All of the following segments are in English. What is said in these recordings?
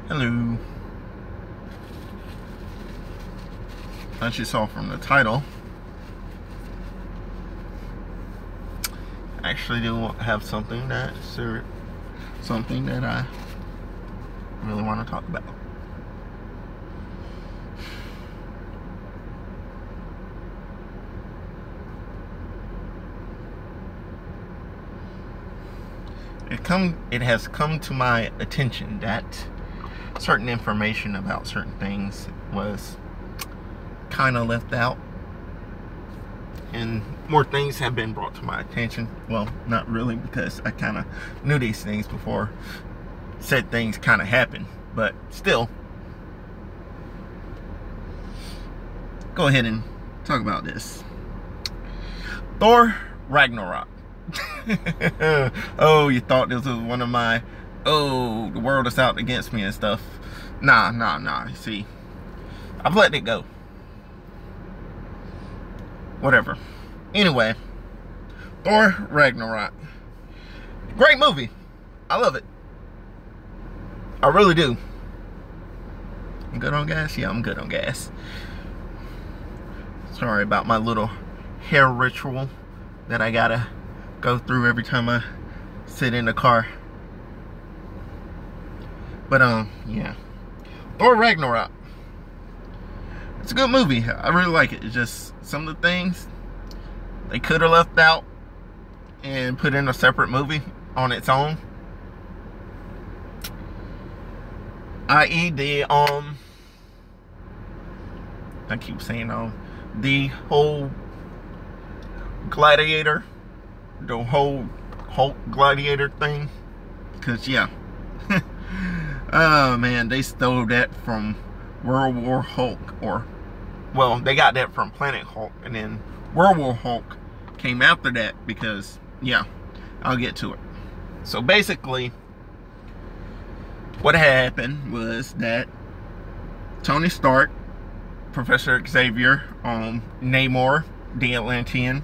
Hello. As you saw from the title, I actually do have something that I really want to talk about. It has come to my attention that certain information about certain things was kind of left out, and more things have been brought to my attention. Well, not really, because I kind of knew these things before said things kind of happened, but still, go ahead and talk about this. Thor Ragnarok. Oh, you thought this was one of my, oh, the world is out against me and stuff. Nah. See, I've let it go. Whatever. Anyway, Thor Ragnarok. Great movie. I love it. I really do. I'm good on gas? Yeah, I'm good on gas. Sorry about my little hair ritual that I gotta go through every time I sit in the car. But yeah, Thor Ragnarok, it's a good movie. I really like it. It's just some of the things they could have left out and put in a separate movie on its own, i.e. the I keep saying the whole Gladiator, the whole Hulk Gladiator thing, because yeah. Oh man, they stole that from World War Hulk, or well, they got that from Planet Hulk, and then World War Hulk came after that, because yeah, I'll get to it. So basically, what happened was that Tony Stark, Professor Xavier, Namor, the Atlantean,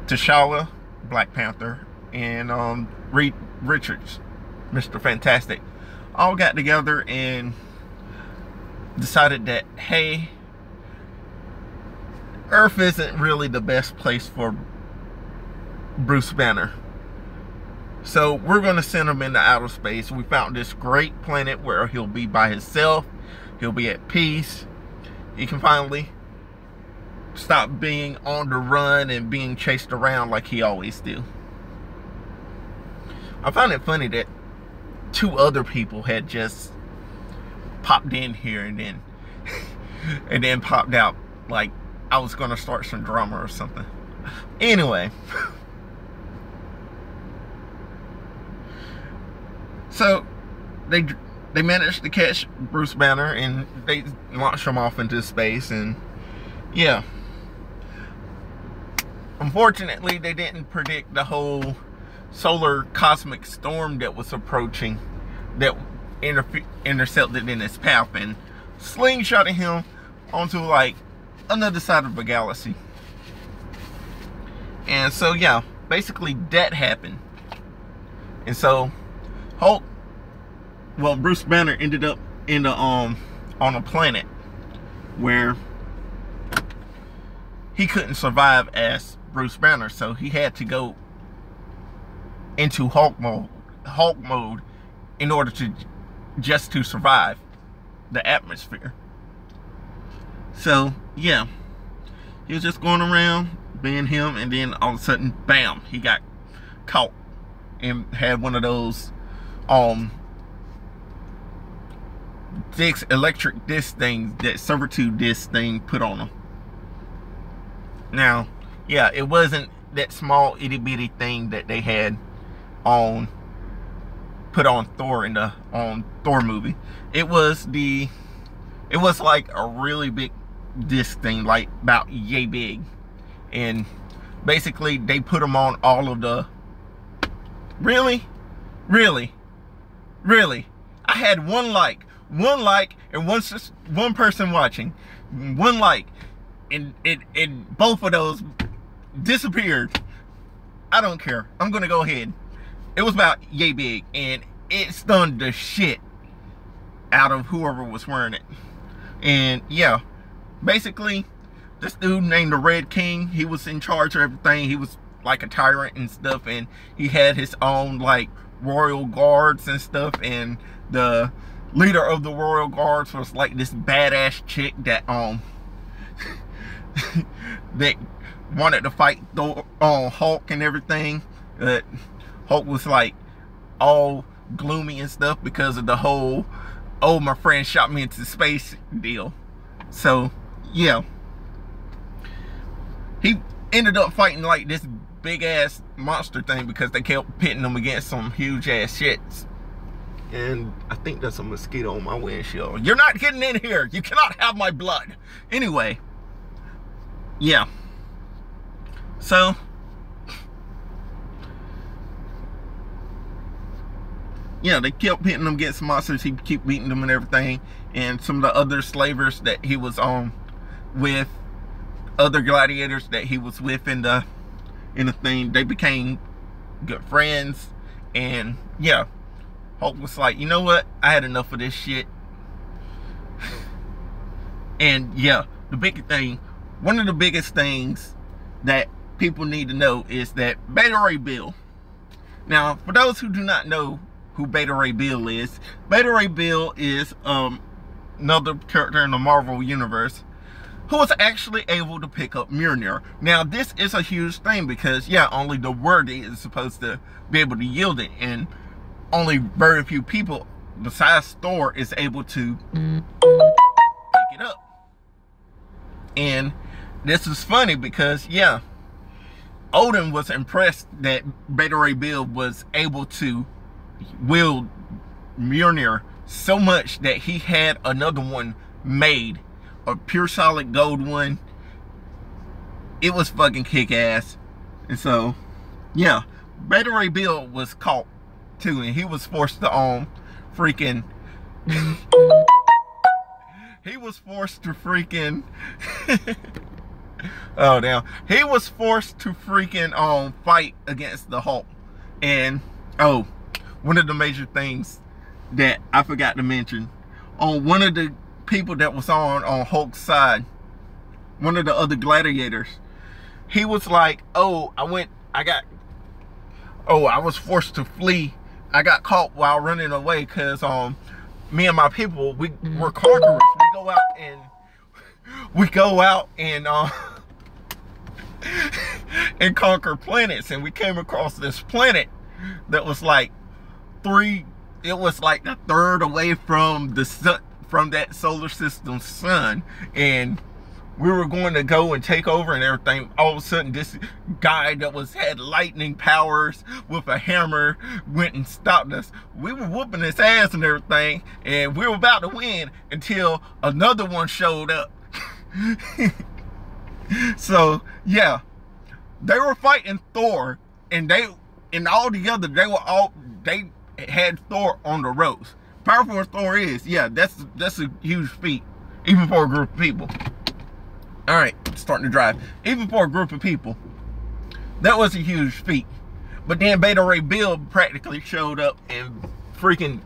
T'Challa, Black Panther, and Reed Richards, Mr. Fantastic, all got together and decided that, hey, Earth isn't really the best place for Bruce Banner, so we're going to send him into outer space. We found this great planet where he'll be by himself, he'll be at peace, he can finally stop being on the run and being chased around like he always do. I find it funny that two other people had just popped in here and then popped out like I was gonna start some drama or something. Anyway, so they managed to catch Bruce Banner and they launched him off into space, and yeah, unfortunately they didn't predict the whole solar cosmic storm that was approaching, that intercepted in his path and slingshotted him onto like another side of the galaxy. And so yeah, basically that happened. And so Hulk, well, Bruce Banner ended up in the on a planet where he couldn't survive as Bruce Banner, so he had to go into Hulk mode in order to just to survive the atmosphere. So yeah, he was just going around being him, and then all of a sudden, bam, he got caught and had one of those electric disc things, that servitude disc thing put on him. Now, yeah, it wasn't that small itty bitty thing that they had put on Thor in the Thor movie. It was like a really big disc thing, like about yay big, and basically they put them on all of the really I had one like and one person watching, one like, and both of those disappeared. I don't care, I'm gonna go ahead. It was about yay big, and it stunned the shit out of whoever was wearing it. And yeah, basically, this dude named the Red King, he was in charge of everything. He was like a tyrant and stuff, and he had his own like royal guards and stuff, and the leader of the royal guards was like this badass chick that that wanted to fight Hulk and everything. But Hulk was like all gloomy and stuff because of the whole, oh, my friend shot me into space deal. So yeah, he ended up fighting like this big ass monster thing because they kept pitting him against some huge ass shits. And I think there's a mosquito on my windshield. You're not getting in here. You cannot have my blood. Anyway, yeah. So yeah, they kept hitting him against monsters. He kept beating them and everything. And some of the other slavers that he was on with, other gladiators that he was with in the thing, they became good friends. And yeah, Hulk was like, you know what? I had enough of this shit. And yeah, the big thing, one of the biggest things that people need to know is that Beta Ray Bill. Now, for those who do not know who Beta Ray Bill is another character in the Marvel Universe who was actually able to pick up Mjolnir. Now, this is a huge thing because, yeah, only the worthy is supposed to be able to yield it, and only very few people besides Thor is able to pick it up. And this is funny because, yeah, Odin was impressed that Beta Ray Bill was able to wield Mjolnir so much that he had another one made, a pure solid gold one. It was fucking kick-ass. And so, yeah, Beta Ray Bill was caught too, and he was forced to freaking he was forced to freaking oh damn, he was forced to freaking fight against the Hulk. And oh, one of the major things that I forgot to mention, on one of the people that was on Hulk's side, one of the other gladiators, he was like, oh, I was forced to flee. I got caught while running away because me and my people, we're conquerors. We go out and and conquer planets, and we came across this planet that was like the third away from the sun, from that solar system's sun, and we were going to go and take over and everything. All of a sudden, this guy that had lightning powers with a hammer went and stopped us. We were whooping his ass and everything, and we were about to win until another one showed up. So yeah, they were fighting Thor, and they had Thor on the ropes. Powerful as Thor is, yeah, that's a huge feat, even for a group of people. All right, starting to drive. Even for a group of people, that was a huge feat. But then Beta Ray Bill practically showed up and freaking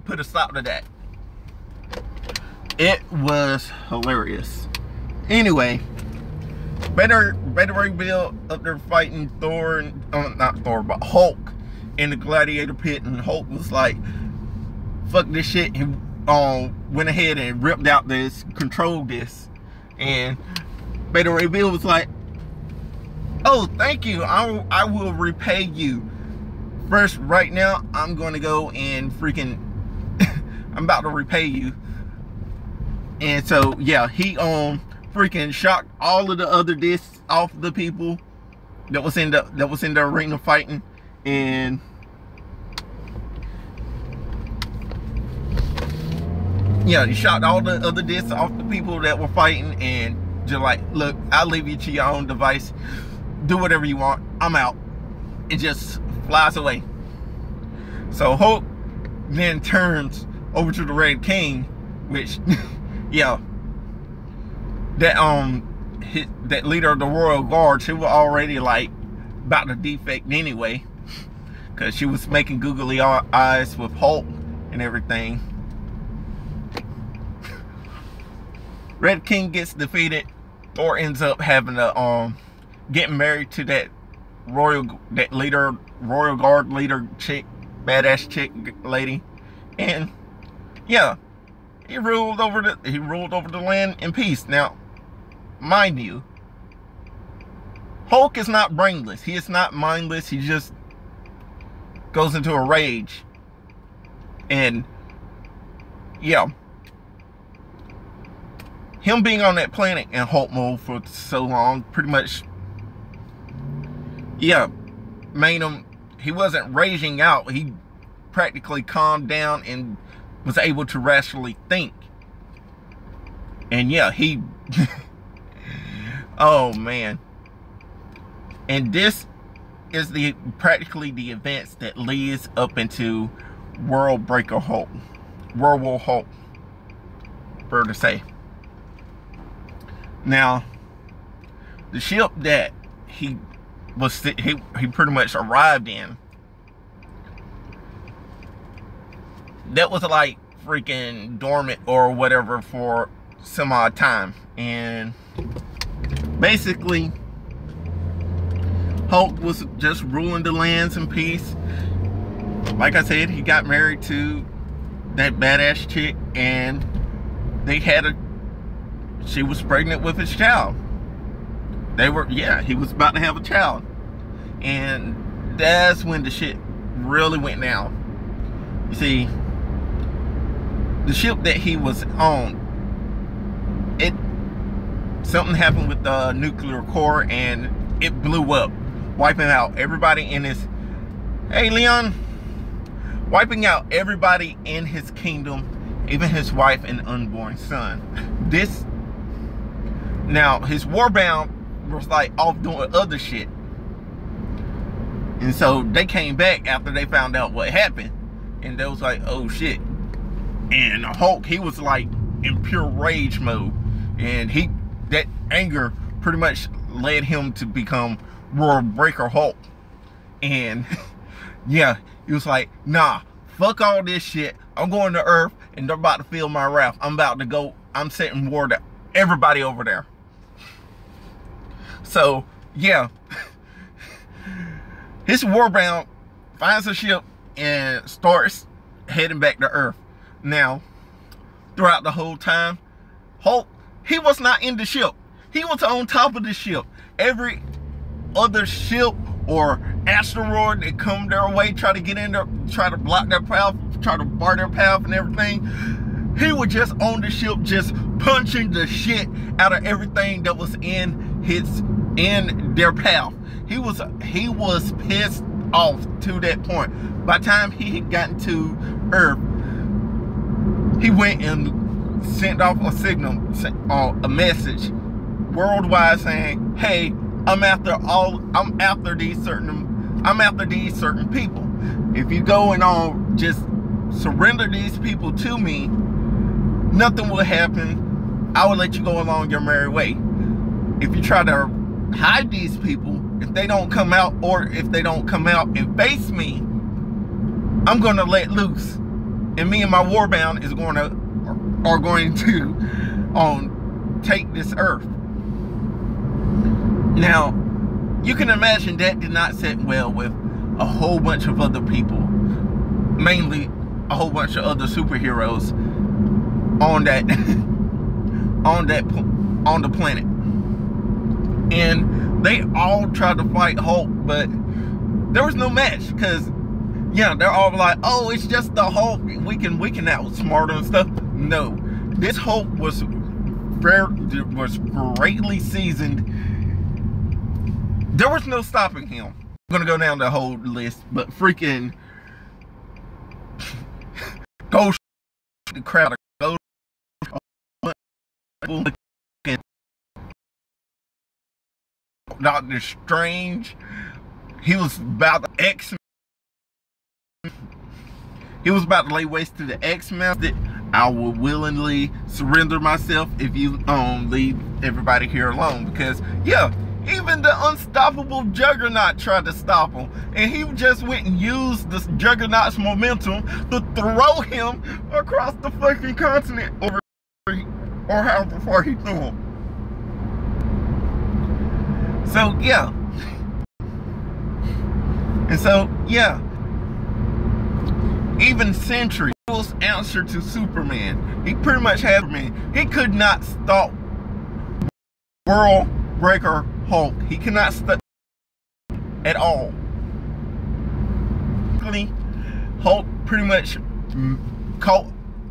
put a stop to that. It was hilarious. Anyway, Beta Ray Bill up there fighting Thor, and not Thor, but Hulk in the gladiator pit, and Hulk was like, fuck this shit. He went ahead and ripped out this control disc, and Beta Ray Bill was like, oh, thank you, I will repay you. First, right now, I'm going to go and freaking I'm about to repay you. And so yeah, he freaking shocked all of the other discs off the people that was in the arena fighting, and yeah, he shot all the other discs off the people that were fighting, and just like, look, I'll leave you to your own device. Do whatever you want. I'm out. It just flies away. So Hulk then turns over to the Red King, which, yeah, that leader of the Royal Guard, she was already like about to defect anyway, because she was making googly eyes with Hulk and everything. Red King gets defeated. Thor ends up having to getting married to that royal guard leader chick, badass chick lady, and yeah, he ruled over the land in peace. Now, mind you, Hulk is not brainless. He is not mindless. He just goes into a rage, and yeah, him being on that planet in Hulk mode for so long, pretty much, yeah, made him, he wasn't raging out. He practically calmed down and was able to rationally think. And yeah, he, oh man. And this is practically the events that leads up into World War Hulk, for to say. Now, the ship that he pretty much arrived in, that was like freaking dormant or whatever for some odd time, and basically Hulk was just ruling the lands in peace. Like I said, he got married to that badass chick, and they had she was pregnant with his child. He was about to have a child. And that's when the shit really went down. You see, the ship that he was on, something happened with the nuclear core, and it blew up, wiping out everybody in his, hey Leon, wiping out everybody in his kingdom, even his wife and unborn son. Now his Warbound was like off doing other shit, and so they came back after they found out what happened, and they was like, oh shit. And Hulk, he was like in pure rage mode, and that anger pretty much led him to become World Breaker Hulk. And yeah, he was like, nah, fuck all this shit, I'm going to Earth and they're about to feel my wrath. I'm setting war to everybody over there. So yeah, his Warbound finds a ship and starts heading back to Earth. Now, throughout the whole time, Hulk, he was not in the ship. He was on top of the ship. Every other ship or asteroid that come their way, try to get in there, try to block their path, try to bar their path and everything, he was just on the ship, just punching the shit out of everything that was in their path. He was pissed off to that point. By the time he had gotten to Earth, he went and sent off a signal, a message worldwide saying, hey, I'm after these certain people. If you go and just surrender these people to me, nothing will happen. I will let you go along your merry way. If you try to hide these people, if they don't come out, or if they don't come out and face me, I'm gonna let loose, and me and my Warbound are going to take this Earth. Now, you can imagine that did not sit well with a whole bunch of other people, mainly a whole bunch of other superheroes on the planet, and they all tried to fight Hulk, but there was no match, because yeah, they're all like, oh, it's just the Hulk, we can outsmart him and stuff. No, this Hulk was greatly seasoned. There was no stopping him. I'm gonna go down the whole list, but freaking Ghost, the crowd of Ghost, Doctor Strange, he was about to lay waste to the X-Men. I will willingly surrender myself if you leave everybody here alone, because yeah, even the unstoppable Juggernaut tried to stop him, and he just went and used this Juggernaut's momentum to throw him across the fucking continent over or however far he threw him. So yeah. And so yeah. Even Sentry was answer to Superman. He pretty much had Superman. He could not stop World Breaker Hulk. He could not stop at all. Hulk pretty much caught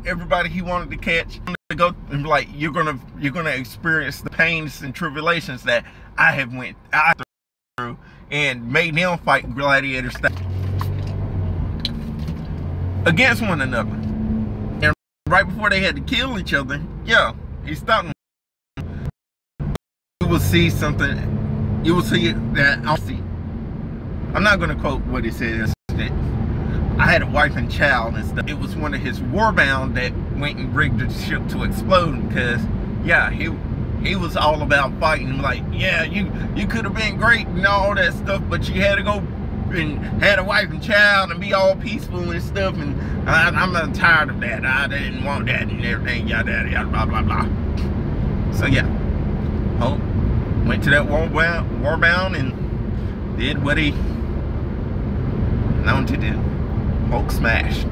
everybody he wanted to catch. To go and be like, you're gonna experience the pains and tribulations that I have went through, and made them fight gladiator style against one another. And right before they had to kill each other, yeah, he stopped them. You will see something. You will see that I'll see. I'm not gonna quote what he said. I had a wife and child and stuff. It was one of his warbound that went and rigged the ship to explode, because yeah, he was all about fighting. Like, yeah, you could have been great and all that stuff, but you had to go and had a wife and child and be all peaceful and stuff, and I'm tired of that. I didn't want that and everything, yada yada, blah blah blah. So yeah, Hulk went to that warbound and did what he known to do. Hulk smash.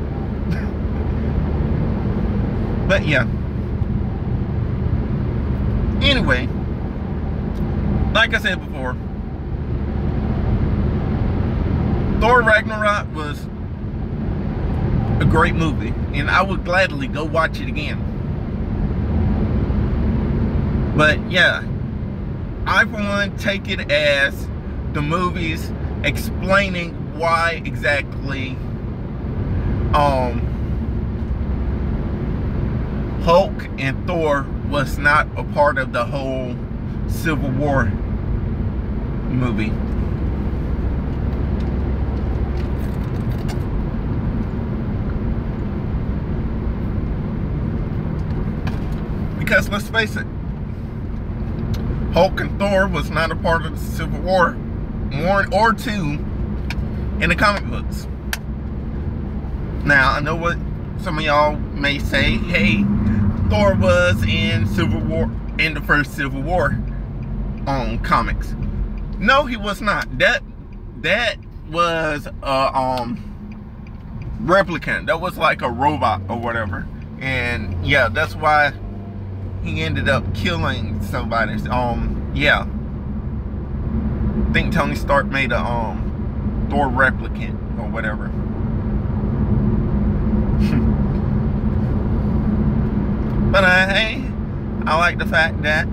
But yeah. Anyway, like I said before, Thor Ragnarok was a great movie, and I would gladly go watch it again. But yeah, I for one take it as the movies explaining why exactly Hulk and Thor was not a part of the whole Civil War movie. Because let's face it, Hulk and Thor was not a part of the Civil War 1 or 2 in the comic books. Now, I know what some of y'all may say, hey, Thor was in Civil War, in the first Civil War comics. No, he was not. That was a replicant. That was like a robot or whatever. And yeah, that's why he ended up killing somebody. Yeah. I think Tony Stark made a Thor replicant or whatever. But hey, I like the fact that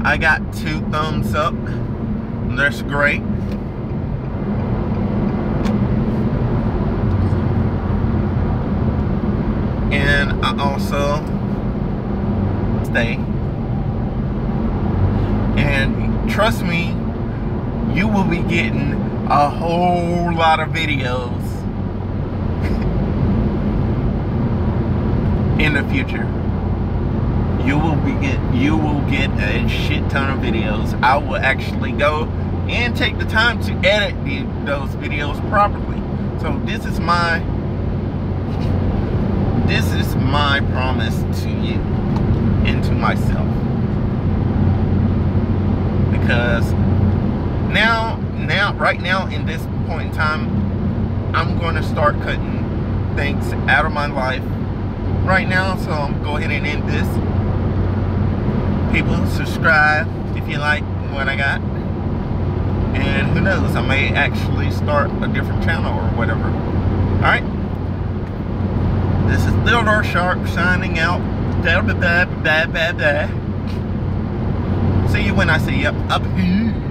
I got 2 thumbs up. That's great. And I also stay. And trust me, you will be getting a whole lot of videos in the future. You will get a shit ton of videos. I will actually go and take the time to edit those videos properly. So this is my promise to you and to myself. Because right now in this point in time, I'm going to start cutting things out of my life right now. So I'm going to go ahead and end this. People, subscribe if you like what I got. And who knows, I may actually start a different channel or whatever. Alright? This is Little Dark Shark signing out. See you when I see you. Up here.